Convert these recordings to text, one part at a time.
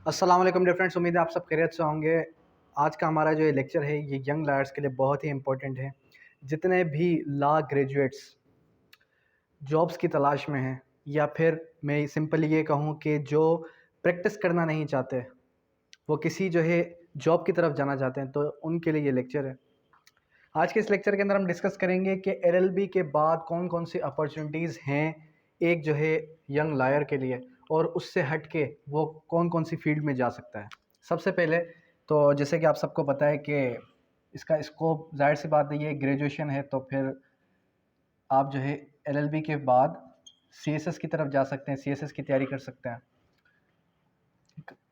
अस्सलाम वालेकुम dear friends, उम्मीद है आप सब खैरियत से होंगे। आज का हमारा जो ये लेक्चर है ये यंग लॉयर्स के लिए बहुत ही इंपॉर्टेंट है। जितने भी लॉ ग्रेजुएट्स जॉब्स की तलाश में हैं, या फिर मैं सिंपली ये कहूँ कि जो प्रैक्टिस करना नहीं चाहते, वो किसी जो है जॉब की तरफ जाना चाहते हैं, तो उनके लिए ये लेक्चर है। आज के इस लेक्चर के अंदर हम डिस्कस करेंगे कि एलएलबी के बाद कौन कौन सी अपॉर्चुनिटीज़ हैं एक जो है यंग लॉयर के लिए, और उससे हट के वो कौन कौन सी फील्ड में जा सकता है। सबसे पहले तो जैसे कि आप सबको पता है कि इसका स्कोप जाहिर सी बात है, ये ग्रेजुएशन है, तो फिर आप जो है एलएलबी के बाद सीएसएस की तरफ जा सकते हैं, सीएसएस की तैयारी कर सकते हैं।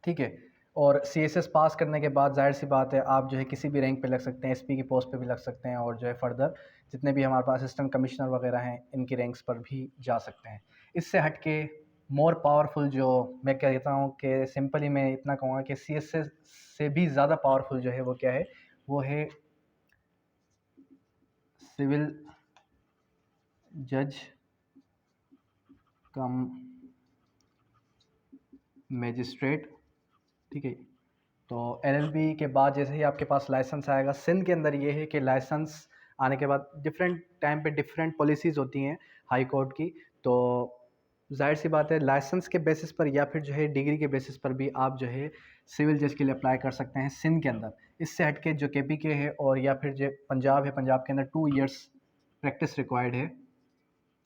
ठीक है। और सीएसएस पास करने के बाद जाहिर सी बात है आप जो है किसी भी रैंक पे लग सकते हैं, एसपी की पोस्ट पे भी लग सकते हैं, और जो है फर्दर जितने भी हमारे पास असिस्टेंट कमिश्नर वगैरह हैं इनकी रैंक्स पर भी जा सकते हैं। इससे हट के मोर पावरफुल, जो मैं कहता हूँ कि सिंपली मैं इतना कहूँगा कि सीएसएस से भी ज़्यादा पावरफुल जो है वो क्या है, वो है सिविल जज कम मैजिस्ट्रेट। ठीक है। तो एलएलबी के बाद जैसे ही आपके पास लाइसेंस आएगा, सिंध के अंदर ये है कि लाइसेंस आने के बाद डिफरेंट टाइम पे डिफरेंट पॉलिसीज़ होती हैं हाई कोर्ट की। तो जाहिर सी बात है लाइसेंस के बेसिस पर या फिर जो है डिग्री के बेसिस पर भी आप जो है सिविल जज के लिए अप्लाई कर सकते हैं सिंध के अंदर। इससे हट के जो केपी के है और या फिर जो पंजाब है, पंजाब के अंदर 2 इयर्स प्रैक्टिस रिक्वायर्ड है,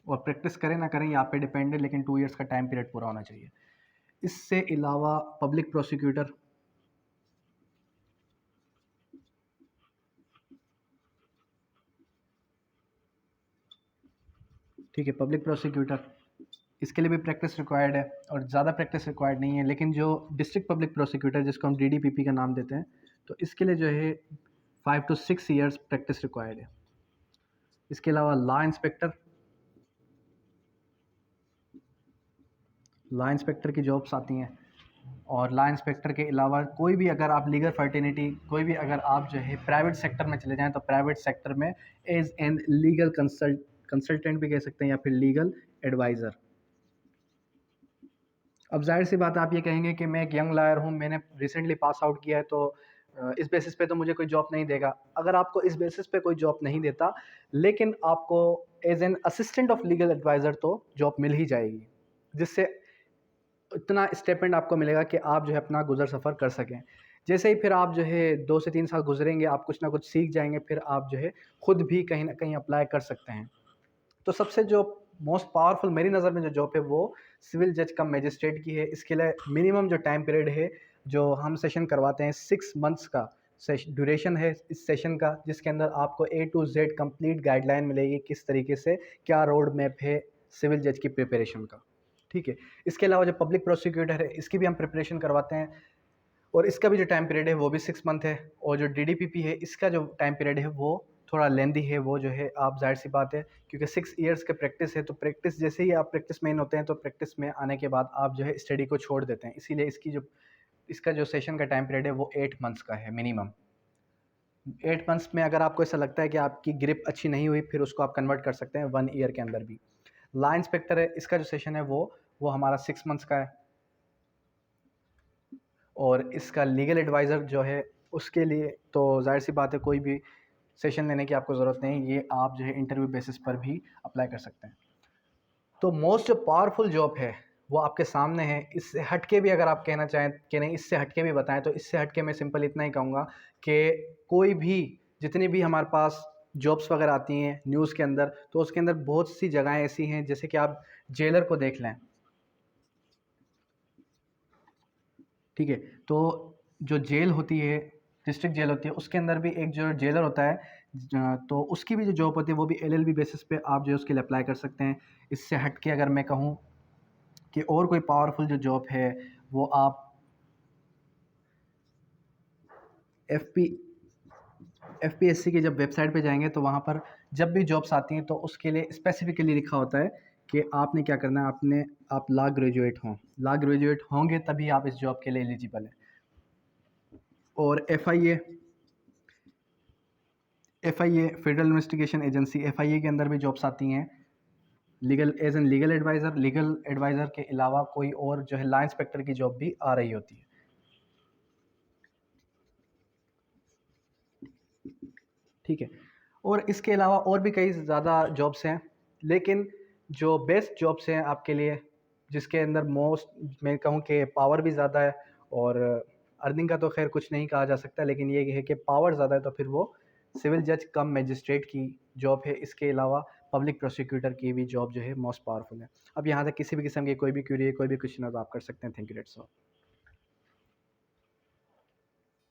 और प्रैक्टिस करें ना करें यहाँ पे डिपेंड है, लेकिन 2 इयर्स का टाइम पीरियड पूरा होना चाहिए। इससे अलावा पब्लिक प्रोसिक्यूटर, ठीक है, पब्लिक प्रोसिक्यूटर, इसके लिए भी प्रैक्टिस रिक्वायर्ड है, और ज़्यादा प्रैक्टिस रिक्वायर्ड नहीं है। लेकिन जो डिस्ट्रिक्ट पब्लिक प्रोसिक्यूटर, जिसको हम डीडीपीपी का नाम देते हैं, तो इसके लिए जो है 5 to 6 years प्रैक्टिस रिक्वायर्ड है। इसके अलावा लॉ इंस्पेक्टर की जॉब्स आती हैं। और लॉ इंस्पेक्टर के अलावा कोई भी अगर आप लीगल फर्टिनिटी, कोई भी अगर आप जो है प्राइवेट सेक्टर में चले जाएँ, तो प्राइवेट सेक्टर में एज एन लीगल कंसल्टेंट भी कह सकते हैं, या फिर लीगल एडवाइज़र। अब ज़ाहिर सी बात है आप ये कहेंगे कि मैं एक यंग लॉयर हूँ, मैंने रिसेंटली पास आउट किया है, तो इस बेसिस पे तो मुझे कोई जॉब नहीं देगा। अगर आपको इस बेसिस पे कोई जॉब नहीं देता, लेकिन आपको as an assistant of legal adviser तो जॉब मिल ही जाएगी, जिससे इतना स्टेपमेंट आपको मिलेगा कि आप जो है अपना गुजर सफ़र कर सकें। जैसे ही फिर आप जो है 2 से 3 साल गुजरेंगे, आप कुछ ना कुछ सीख जाएंगे, फिर आप जो है खुद भी कहीं ना कहीं अप्लाई कर सकते हैं। तो सबसे जो मोस्ट पावरफुल मेरी नज़र में जो जॉब है वो सिविल जज कम मजिस्ट्रेट की है। इसके लिए मिनिमम जो टाइम पीरियड है जो हम सेशन करवाते हैं, 6 मंथ्स का ड्यूरेशन है इस सेशन का, जिसके अंदर आपको A to Z complete guideline मिलेगी किस तरीके से क्या रोड मैप है सिविल जज की प्रिपरेशन का। ठीक है। इसके अलावा जो पब्लिक प्रोसिक्यूटर है इसकी भी हम प्रिपरेशन करवाते हैं, और इसका भी जो टाइम पीरियड है वो भी 6 मंथ है। और जो डीडीपीपी है इसका जो टाइम पीरियड है वो थोड़ा लेंदी है। वो जो है आप जाहिर सी बात है, क्योंकि 6 इयर्स के प्रैक्टिस है, तो प्रैक्टिस जैसे ही आप प्रैक्टिस में होते हैं, तो प्रैक्टिस में आने के बाद आप जो है स्टडी को छोड़ देते हैं। इसीलिए इसका जो सेशन का टाइम पीरियड है वो 8 मंथ्स का है मिनिमम। 8 मंथ्स में अगर आपको ऐसा लगता है कि आपकी ग्रिप अच्छी नहीं हुई, फिर उसको आप कन्वर्ट कर सकते हैं 1 ईयर के अंदर भी। लॉ इंस्पेक्टर है, इसका जो सेशन है वो हमारा 6 मंथ्स का है। और इसका लीगल एडवाइज़र जो है उसके लिए तो जाहिर सी बात है कोई भी सेशन लेने की आपको ज़रूरत नहीं, ये आप जो है इंटरव्यू बेसिस पर भी अप्लाई कर सकते हैं। तो मोस्ट पावरफुल जॉब है वो आपके सामने है। इससे हट के भी अगर आप कहना चाहें कि नहीं इससे हट के भी बताएं, तो इससे हट के मैं सिंपल इतना ही कहूँगा कि कोई भी, जितनी भी हमारे पास जॉब्स वगैरह आती हैं न्यूज़ के अंदर, तो उसके अंदर बहुत सी जगहें ऐसी हैं, जैसे कि आप जेलर को देख लें। ठीक है। तो जो जेल होती है, डिस्ट्रिक्ट जेल होती है, उसके अंदर भी एक जो जेलर होता है, तो उसकी भी जो जॉब होती है वो भी एलएलबी बेसिस पे आप जो है उसके लिए अप्लाई कर सकते हैं। इससे हट के अगर मैं कहूँ कि और कोई पावरफुल जो जॉब है, वो आप एफ पी एफपीएससी की जब वेबसाइट पे जाएंगे, तो वहाँ पर जब भी जॉब्स आती हैं तो उसके लिए स्पेसिफिकली लिखा होता है कि आपने क्या करना है। आप लॉ ग्रेजुएट होंगे तभी आप इस जॉब के लिए एलिजिबल हैं। और FIA federal investigation agency, FIA के अंदर भी जॉब्स आती हैं as an legal adviser. Legal adviser के अलावा कोई और जो है लॉ इंस्पेक्टर की जॉब भी आ रही होती है। ठीक है। और इसके अलावा और भी कई ज़्यादा जॉब्स हैं, लेकिन जो बेस्ट जॉब्स हैं आपके लिए, जिसके अंदर मोस्ट मैं कहूँ कि पावर भी ज़्यादा है, और अर्निंग का तो खैर कुछ नहीं कहा जा सकता, लेकिन ये है कि पावर ज़्यादा है, तो फिर वो सिविल जज कम मजिस्ट्रेट की जॉब है। इसके अलावा पब्लिक प्रोसिक्यूटर की भी जॉब जो है मोस्ट पावरफुल है। अब यहाँ तक किसी भी किस्म की कोई भी क्वेरी है, कोई भी क्वेश्चन है तो आप कर सकते हैं। Thank you, that's all.